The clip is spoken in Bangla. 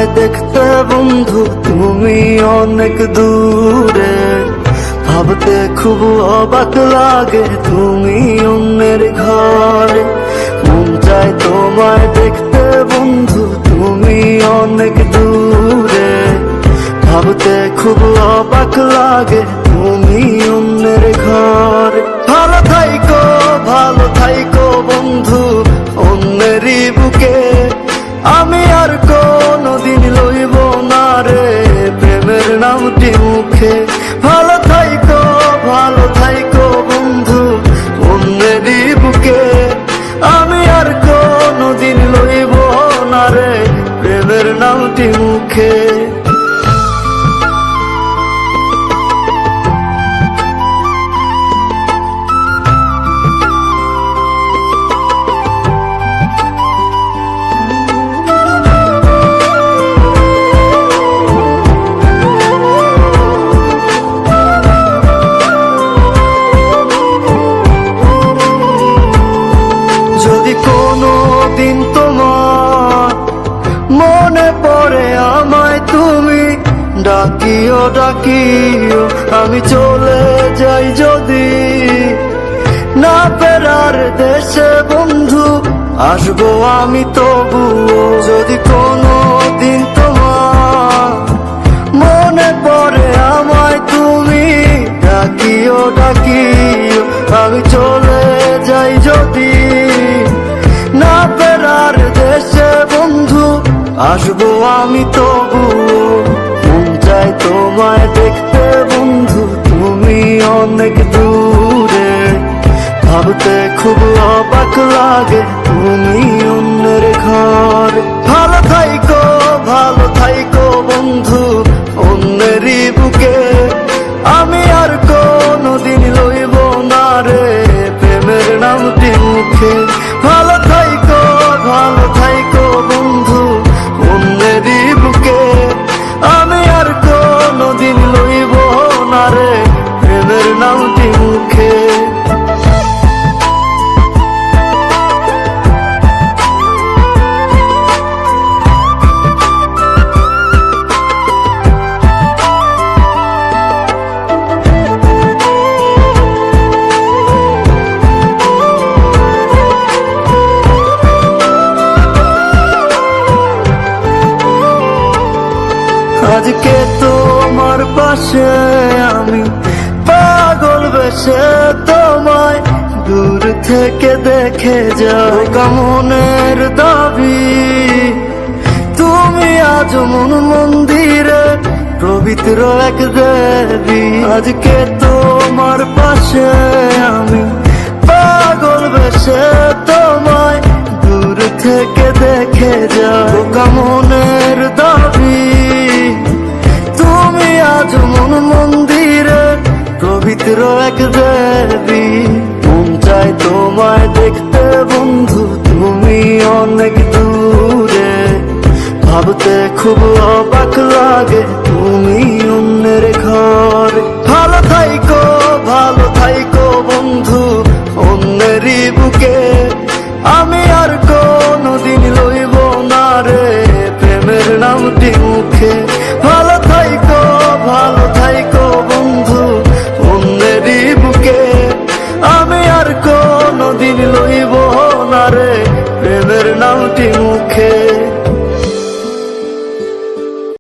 তোমায় দেখতে বন্ধু তুমি অনেক দূরে, ভাবতে খুব অবাক লাগে তুমি অন্যের ঘরে। মন চায় তোমায় দেখতে বন্ধু তুমি অনেক দূরে, ভাবতে খুব অবাক লাগে তুমি অন্যের ঘরে। ভালো থাইকো বন্ধু অন্যেরই বুকে, আমি আর কোনদিন লইব না রে প্রেমের নামটি মুখে। ভালো থাইকো বন্ধু অন্যেরই বুকে, আমি আর কোনদিন লইব না রে প্রেমের নামটি মুখে। দিন তোমার মনে পড়ে আমায় তুমি ডাকিও আমি চলে যাই যদি না ফেরার দেশে বন্ধু, আসবো আমি তবুও। যদি কোনো দিন তোমার মনে পড়ে আমায় তুমি ডাকিও আমি চলে যাই যদি না ফেরার দেশে বন্ধু, আসবো আমি তবুও। মন চায় তোমায় দেখতে বন্ধু তুমি অনেক দূরে, ভাবতে খুব অবাক লাগে তুমি অন্যের ঘরে। ভালো থাইকো বন্ধু অন্যেরই বুকে, আমি আর কোনদিন লইব না রে প্রেমের নামটি মুখে। ভালো থাইকো বন্ধু অন্যেরই বুকে, আমি আর কোনদিন লইব না রে প্রেমের নামটি মুখে। আজকে তোমার পাশে আমি পাগল বেশে তোমায় দূর থেকে দেখে যাও। মনের দাবি তুমি আজ মন মন্দিরে পবিত্র এক দেবী। আজকে তোমার পাশে আমি পাগল বেশে তোমায় দূর থেকে দেখে যাও। মনের দাবি তুমি আজ মন মন্দিরে পবিত্র এক দেবী। মন চায় তোমায় দেখতে বন্ধু তুমি অনেক দূরে, ভাবতে খুব অবাক লাগে তুমি অন্যের ঘরে। ভালো থাইকো বন্ধু অন্যেরই বুকে, আমি আর কোনদিন লইব না রে প্রেমের নামটি মুখে। ভালো থাইকো বন্ধু অন্যেরই বুকে, আমি আর কোনদিন লইব না রে প্রেমের নামটি মুখে।